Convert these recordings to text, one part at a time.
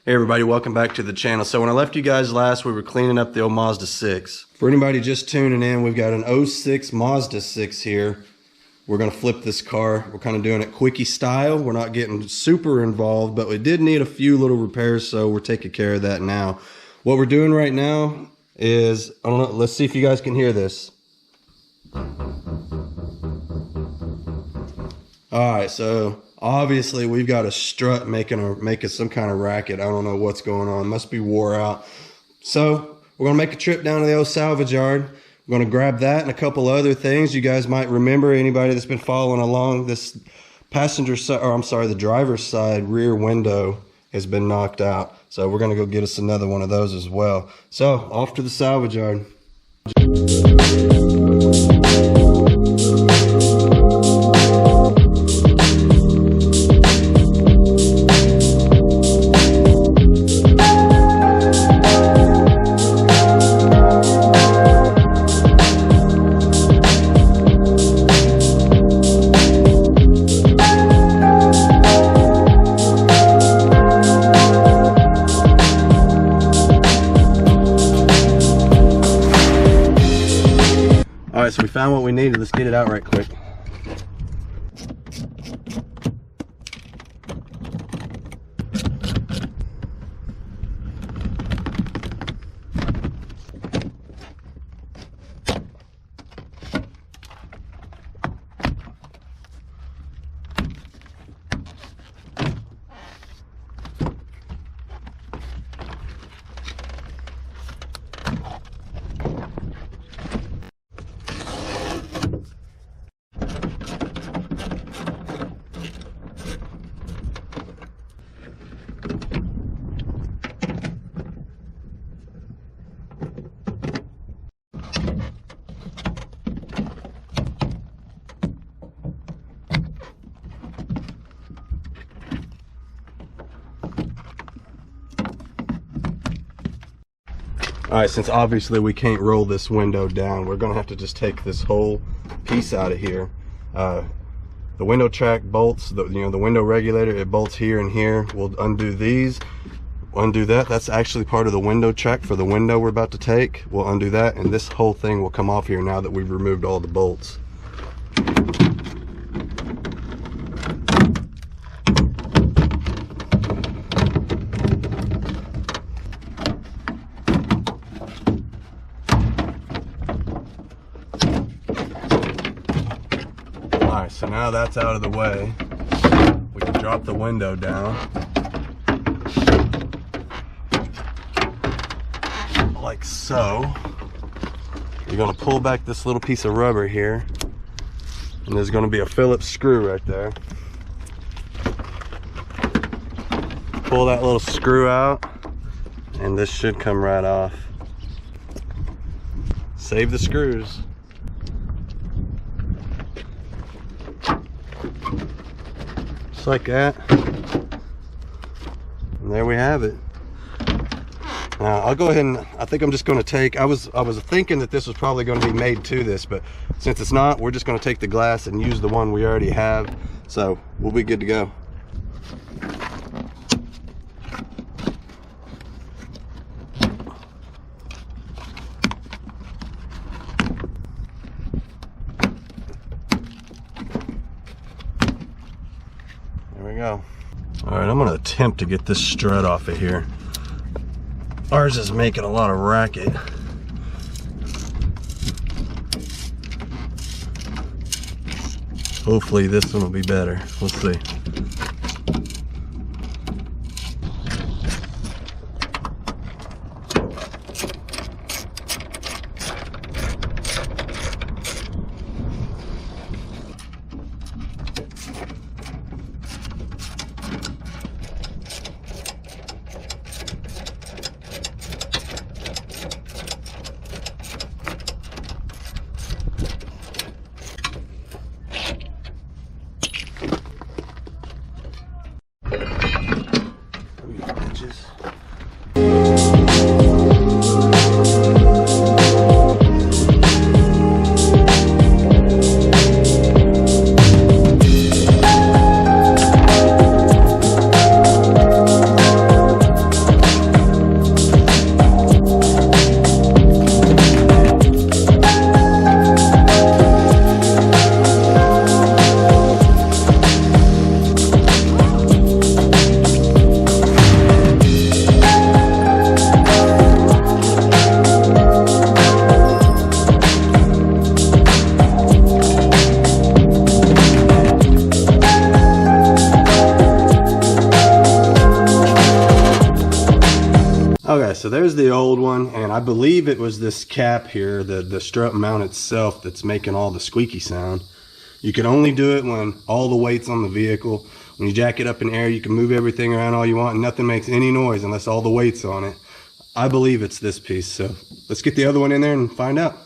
Hey everybody, welcome back to the channel. So when I left you guys last, we were cleaning up the old Mazda 6. For anybody just tuning in, we've got an 06 Mazda 6 here. We're gonna flip this car. We're kind of doing it quickie style. We're not getting super involved, but we did need a few little repairs, so we're taking care of that now. What we're doing right now is, I don't know, let's see if you guys can hear this. All right, so obviously we've got a strut making some kind of racket. I don't know what's going on. It must be wore out. So we're gonna make a trip down to the old salvage yard. We're gonna grab that and a couple other things. You guys might remember, anybody that's been following along, this passenger side, or I'm sorry, the driver's side rear window has been knocked out. So we're gonna go get us another one of those as well. So off to the salvage yard. All right, so we found what we needed. Let's get it out right quick. All right, since obviously we can't roll this window down, we're gonna have to just take this whole piece out of here. The window track bolts, the window regulator, it bolts here and here. We'll undo these, undo that. That's actually part of the window track for the window we're about to take. We'll undo that, and this whole thing will come off here now that we've removed all the bolts. Alright, so now that's out of the way, we can drop the window down like so. You're going to pull back this little piece of rubber here, and there's going to be a Phillips screw right there. Pull that little screw out, and this should come right off. Save the screws. Like that, and there we have it. Now I'll go ahead and I think I'm just going to take, I was thinking that this was probably going to be made to this, but since it's not, we're just going to take the glass and use the one we already have, so we'll be good to go. There we go. All right, I'm gonna attempt to get this strut off of here. Ours is making a lot of racket. Hopefully this one will be better. We'll see. Okay, so there's the old one, and I believe it was this cap here, the strut mount itself, that's making all the squeaky sound. You can only do it when all the weight's on the vehicle. When you jack it up in air, you can move everything around all you want and nothing makes any noise unless all the weight's on it. I believe it's this piece, so let's get the other one in there and find out.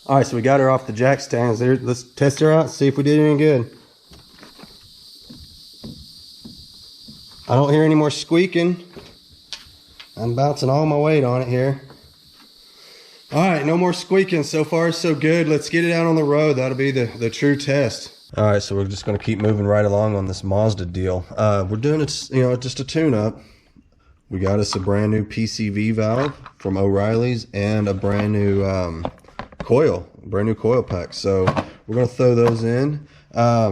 All right, so we got her off the jack stands there. Let's test her out, see if we did any good. I don't hear any more squeaking. I'm bouncing all my weight on it here. All right, no more squeaking. So far, so good. Let's get it out on the road. That'll be the true test. All right, so we're just gonna keep moving right along on this Mazda deal. We're doing it, you know, just a tune-up. We got us a brand new Pcv valve from O'Reilly's and a brand new brand new coil pack. So we're gonna throw those in. I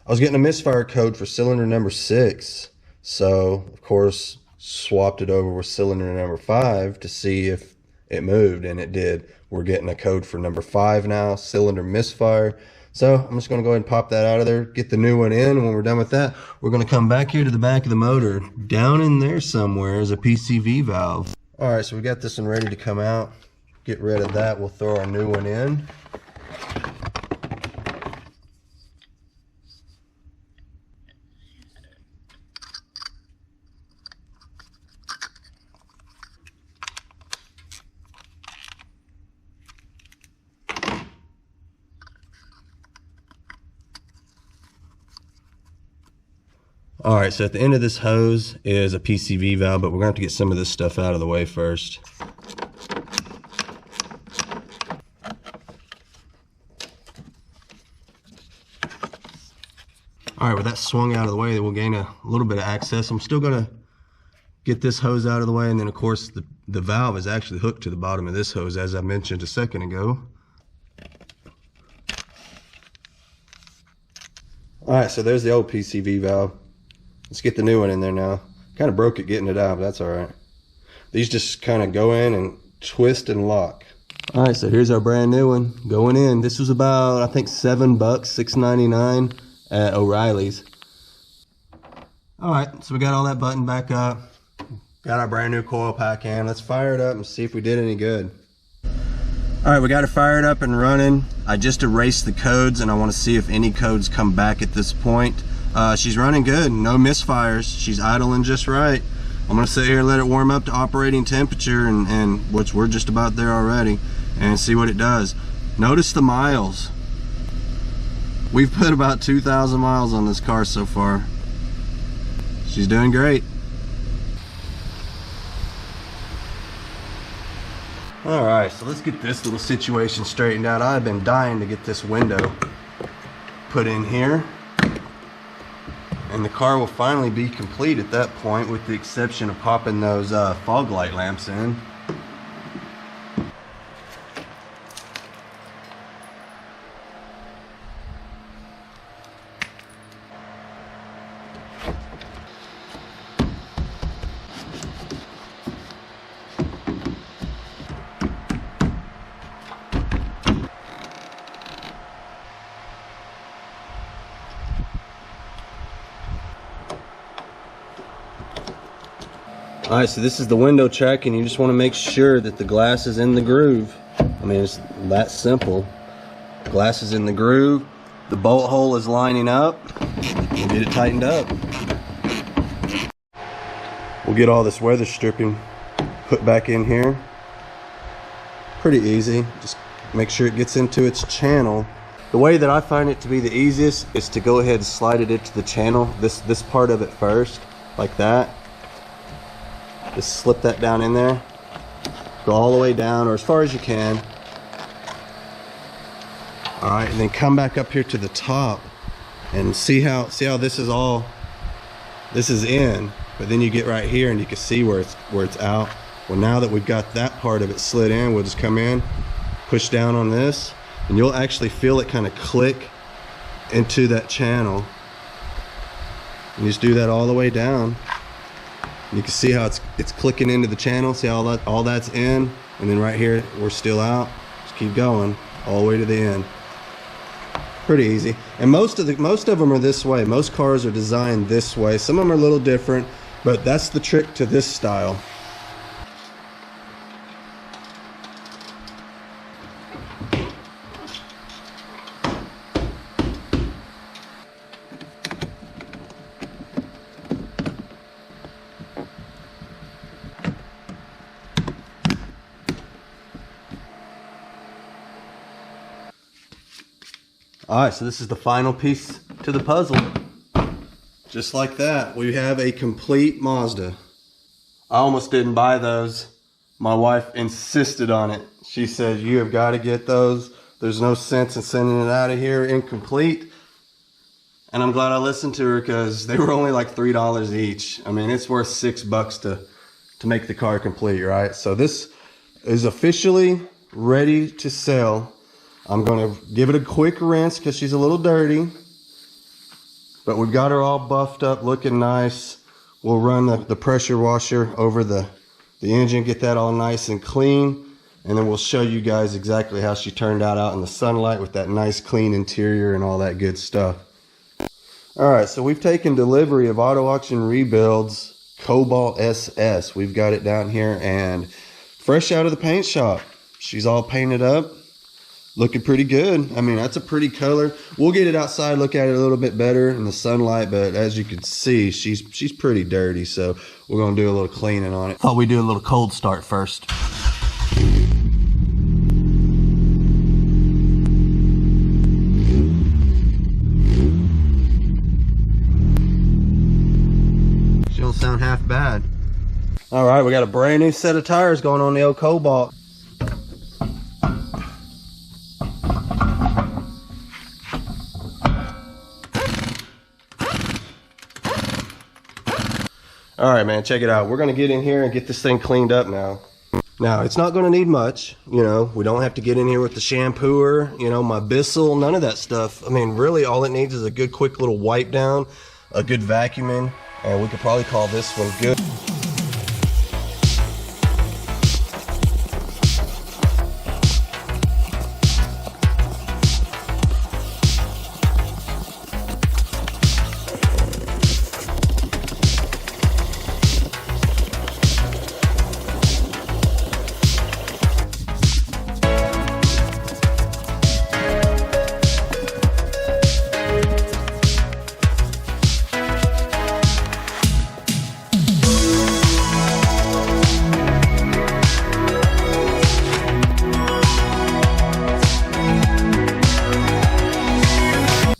was getting a misfire code for cylinder number 6, so of course swapped it over with cylinder number 5 to see if it moved, and it did. We're getting a code for number 5 now, cylinder misfire. So I'm just gonna go ahead and pop that out of there, get the new one in, and when we're done with that, we're gonna come back here to the back of the motor. Down in there somewhere is a Pcv valve. All right, so we got this one ready to come out. Get rid of that, we'll throw our new one in. All right, so at the end of this hose is a Pcv valve, but we're gonna have to get some of this stuff out of the way first. All right, with that swung out of the way, we'll gain a little bit of access. I'm still gonna get this hose out of the way, and then of course the valve is actually hooked to the bottom of this hose, as I mentioned a second ago. All right, so there's the old Pcv valve. Let's get the new one in there now. Kind of broke it getting it out, but that's all right. These just kind of go in and twist and lock. All right, so here's our brand new one going in. This was about, I think, $7, $6.99 at O'Reilly's. All right, so we got all that button back up. Got our brand new coil pack in. Let's fire it up and see if we did any good. All right, we got it fired up and running. I just erased the codes, and I want to see if any codes come back at this point. She's running good, no misfires. She's idling just right. I'm gonna sit here and let it warm up to operating temperature, and which we're just about there already, and see what it does. Notice the miles. We've put about 2,000 miles on this car so far. She's doing great. All right, so let's get this little situation straightened out. I've been dying to get this window put in here, and the car will finally be complete at that point, with the exception of popping those fog light lamps in. All right, so this is the window check, and you just want to make sure that the glass is in the groove. I mean, it's that simple. Glass is in the groove, the bolt hole is lining up, and get it tightened up. We'll get all this weather stripping put back in here. Pretty easy, just make sure it gets into its channel. The way that I find it to be the easiest is to go ahead and slide it into the channel, this part of it first, like that. Just slip that down in there, go all the way down, or as far as you can. All right, and then come back up here to the top and see how this is all, this is in, but then you get right here and you can see where it's out. Well, now that we've got that part of it slid in, we'll just come in, push down on this, and you'll actually feel it kind of click into that channel. And just do that all the way down. You can see how it's clicking into the channel. See how all that's in, and then right here we're still out. Just keep going all the way to the end. Pretty easy. And most of them are this way. Most cars are designed this way. Some of them are a little different, but that's the trick to this style. All right, so this is the final piece to the puzzle. Just like that, we have a complete Mazda. I almost didn't buy those. My wife insisted on it. She said, you have got to get those. There's no sense in sending it out of here incomplete. And I'm glad I listened to her because they were only like $3 each. I mean, it's worth $6 to make the car complete, right? So this is officially ready to sell. I'm going to give it a quick rinse because she's a little dirty. But we've got her all buffed up, looking nice. We'll run the pressure washer over the engine, get that all nice and clean. And then we'll show you guys exactly how she turned out in the sunlight with that nice clean interior and all that good stuff. All right, so we've taken delivery of Auto Auction Rebuild's Cobalt SS. We've got it down here and fresh out of the paint shop. She's all painted up. Looking pretty good. I mean, that's a pretty color. We'll get it outside, look at it a little bit better in the sunlight, but as you can see, she's pretty dirty, so we're gonna do a little cleaning on it. Thought we'd do a little cold start first. She don't sound half bad. All right, we got a brand new set of tires going on the old Cobalt. All right, man, check it out. We're gonna get in here and get this thing cleaned up now. Now, it's not gonna need much, you know. We don't have to get in here with the shampooer, you know, my Bissell, none of that stuff. I mean, really, all it needs is a good, quick little wipe down, a good vacuuming, and we could probably call this one good.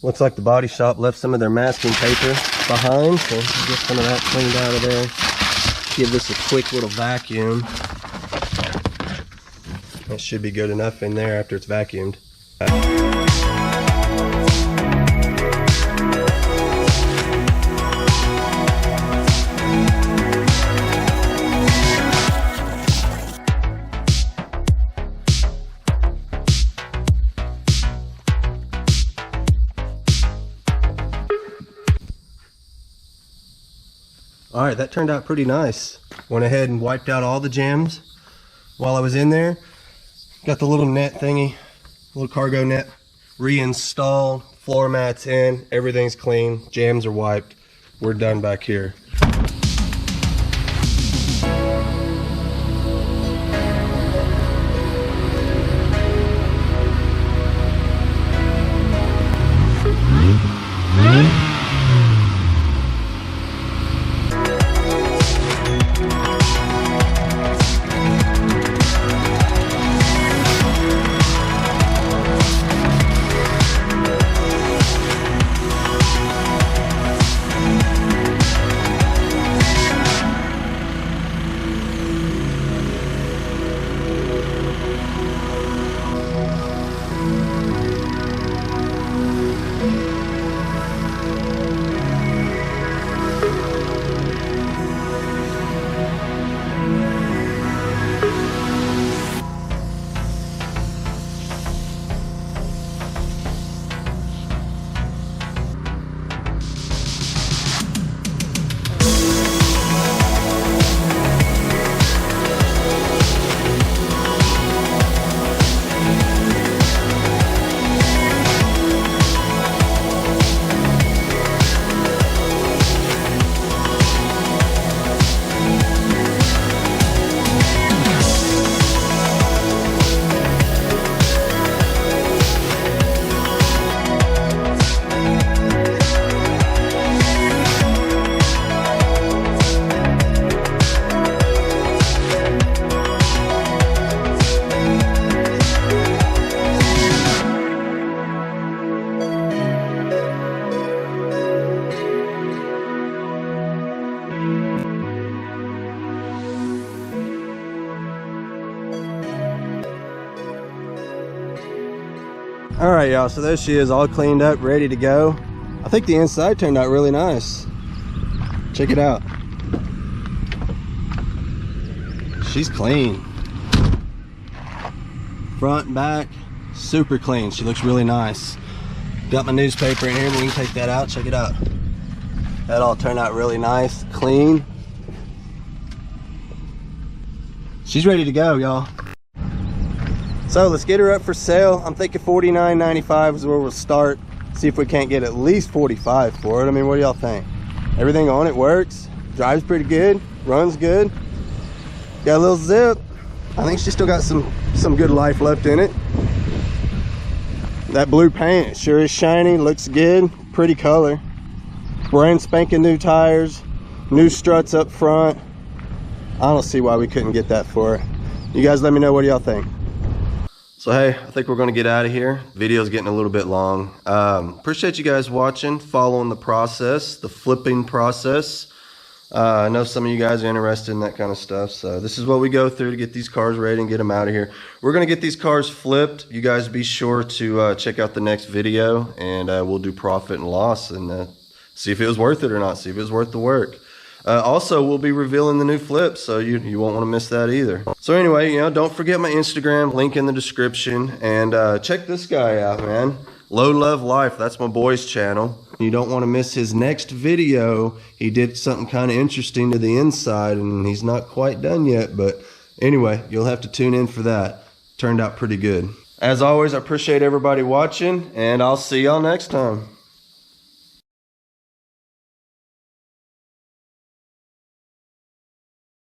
Looks like the body shop left some of their masking paper behind, so we'll get some of that cleaned out of there. Give this a quick little vacuum. That should be good enough in there after it's vacuumed. All right, that turned out pretty nice. Went ahead and wiped out all the jams while I was in there. Got the little net thingy, little cargo net reinstalled, floor mats in, everything's clean, jams are wiped. We're done back here. All right, y'all, so there she is, all cleaned up, ready to go. I think the inside turned out really nice. Check it out. She's clean. Front and back, super clean. She looks really nice. Got my newspaper in here, but we can take that out. Check it out. That all turned out really nice, clean. She's ready to go, y'all. So let's get her up for sale. I'm thinking $49.95 is where we'll start. See if we can't get at least $45 for it. I mean, what do y'all think? Everything on it works, drives pretty good, runs good. Got a little zip. I think she's still got some good life left in it. That blue paint sure is shiny, looks good, pretty color. Brand spanking new tires, new struts up front. I don't see why we couldn't get that for her. You guys let me know, what do y'all think? So hey, I think we're gonna get out of here. Video's getting a little bit long. Appreciate you guys watching, following the process, the flipping process. I know some of you guys are interested in that kind of stuff, so this is what we go through to get these cars ready and get them out of here. We're gonna get these cars flipped. You guys be sure to check out the next video, and we'll do profit and loss and see if it was worth it or not, see if it was worth the work. Also, we'll be revealing the new flips, so you won't want to miss that either. So anyway, you know, don't forget my Instagram, link in the description, and check this guy out, man. Low Love Life, that's my boy's channel. You don't want to miss his next video. He did something kind of interesting to the inside, and he's not quite done yet, but anyway, you'll have to tune in for that. Turned out pretty good. As always, I appreciate everybody watching, and I'll see y'all next time.